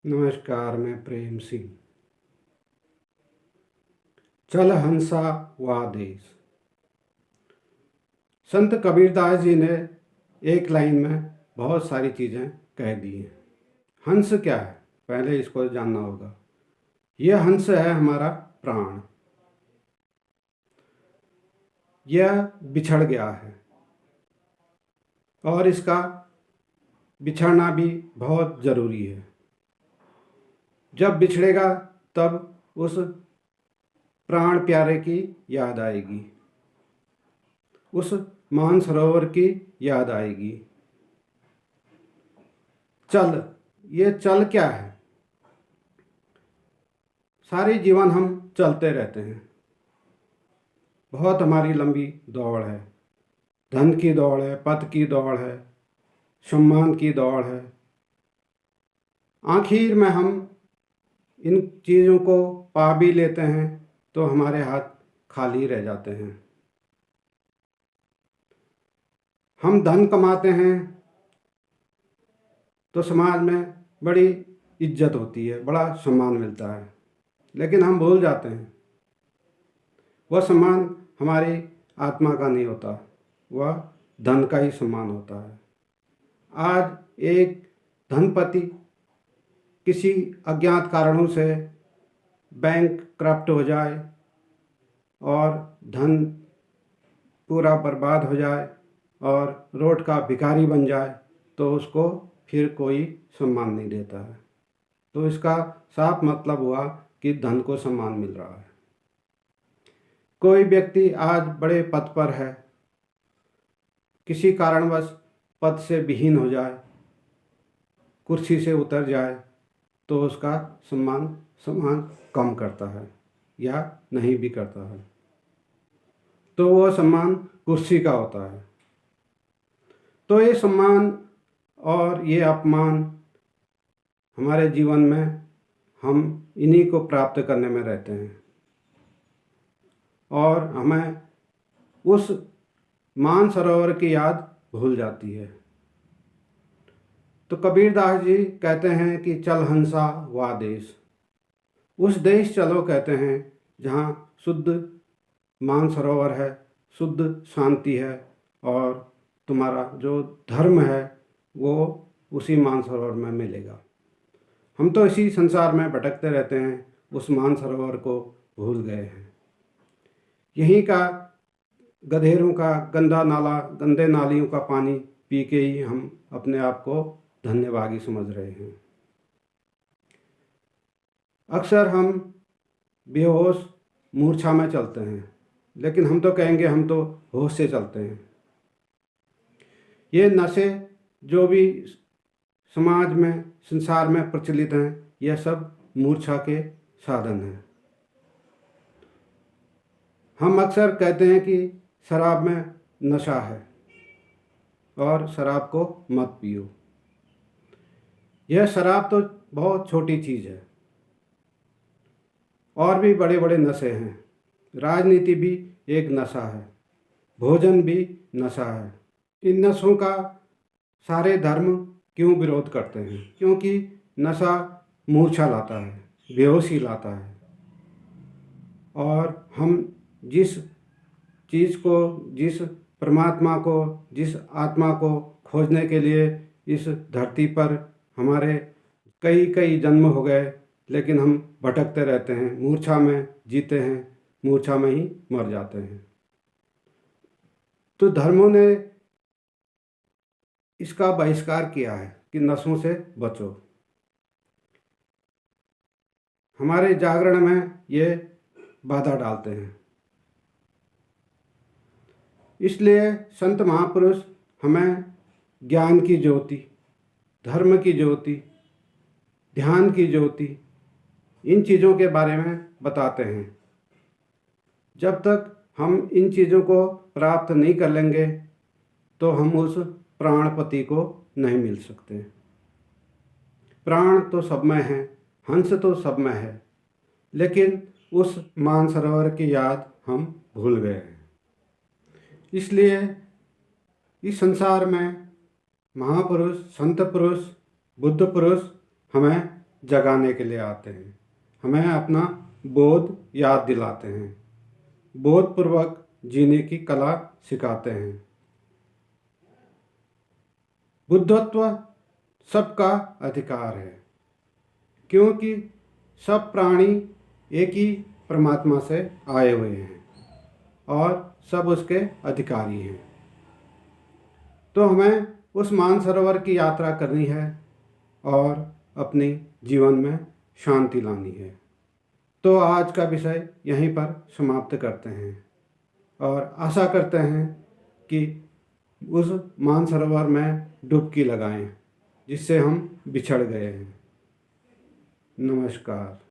नमस्कार, मैं प्रेम सिंह। चल हंसा वा देश। संत कबीरदास जी ने एक लाइन में बहुत सारी चीज़ें कह दी हैं। हंस क्या है, पहले इसको जानना होगा। यह हंस है हमारा प्राण। यह बिछड़ गया है और इसका बिछड़ना भी बहुत ज़रूरी है। जब बिछड़ेगा तब उस प्राण प्यारे की याद आएगी, उस मानसरोवर की याद आएगी। चल, ये चल क्या है? सारे जीवन हम चलते रहते हैं। बहुत हमारी लंबी दौड़ है। धन की दौड़ है, पद की दौड़ है, सम्मान की दौड़ है। आखिर में हम इन चीज़ों को पा भी लेते हैं तो हमारे हाथ खाली रह जाते हैं। हम धन कमाते हैं तो समाज में बड़ी इज्जत होती है, बड़ा सम्मान मिलता है, लेकिन हम भूल जाते हैं वह सम्मान हमारी आत्मा का नहीं होता, वह धन का ही सम्मान होता है। आज एक धनपति किसी अज्ञात कारणों से बैंक करप्ट हो जाए और धन पूरा बर्बाद हो जाए और रोड का भिखारी बन जाए तो उसको फिर कोई सम्मान नहीं देता है। तो इसका साफ मतलब हुआ कि धन को सम्मान मिल रहा है। कोई व्यक्ति आज बड़े पद पर है, किसी कारणवश पद से विहीन हो जाए, कुर्सी से उतर जाए तो उसका सम्मान समाज कम करता है या नहीं भी करता है। तो वह सम्मान कुर्सी का होता है। तो ये सम्मान और ये अपमान हमारे जीवन में हम इन्हीं को प्राप्त करने में रहते हैं और हमें उस मानसरोवर की याद भूल जाती है। तो कबीरदास जी कहते हैं कि चल हंसा वा देश। उस देश चलो कहते हैं जहाँ शुद्ध मानसरोवर है, शुद्ध शांति है और तुम्हारा जो धर्म है वो उसी मानसरोवर में मिलेगा। हम तो इसी संसार में भटकते रहते हैं, उस मानसरोवर को भूल गए हैं। यहीं का गधेरों का गंदा नाला, गंदे नालियों का पानी पी के ही हम अपने आप को धन्यभागी समझ रहे हैं। अक्सर हम बेहोश मूर्छा में चलते हैं, लेकिन हम तो कहेंगे हम तो होश से चलते हैं। ये नशे जो भी समाज में, संसार में प्रचलित हैं, यह सब मूर्छा के साधन हैं। हम अक्सर कहते हैं कि शराब में नशा है और शराब को मत पियो। यह शराब तो बहुत छोटी चीज़ है, और भी बड़े बड़े नशे हैं। राजनीति भी एक नशा है, भोजन भी नशा है। इन नशों का सारे धर्म क्यों विरोध करते हैं? क्योंकि नशा मूर्छा लाता है, बेहोशी लाता है। और हम जिस चीज़ को, जिस परमात्मा को, जिस आत्मा को खोजने के लिए इस धरती पर हमारे कई कई जन्म हो गए, लेकिन हम भटकते रहते हैं, मूर्छा में जीते हैं, मूर्छा में ही मर जाते हैं। तो धर्मों ने इसका बहिष्कार किया है कि नशों से बचो। हमारे जागरण में ये बाधा डालते हैं। इसलिए संत महापुरुष हमें ज्ञान की ज्योति, धर्म की ज्योति, ध्यान की ज्योति, इन चीज़ों के बारे में बताते हैं। जब तक हम इन चीज़ों को प्राप्त नहीं कर लेंगे तो हम उस प्राणपति को नहीं मिल सकते। प्राण तो सब में है, हंस तो सब में है, लेकिन उस मानसरोवर की याद हम भूल गए हैं। इसलिए इस संसार में महापुरुष, संत पुरुष, बुद्ध पुरुष हमें जगाने के लिए आते हैं, हमें अपना बोध याद दिलाते हैं, बोधपूर्वक जीने की कला सिखाते हैं। बुद्धत्व सबका अधिकार है, क्योंकि सब प्राणी एक ही परमात्मा से आए हुए हैं और सब उसके अधिकारी हैं। तो हमें उस मानसरोवर की यात्रा करनी है और अपने जीवन में शांति लानी है। तो आज का विषय यहीं पर समाप्त करते हैं और आशा करते हैं कि उस मानसरोवर में डुबकी लगाएं जिससे हम बिछड़ गए हैं। नमस्कार।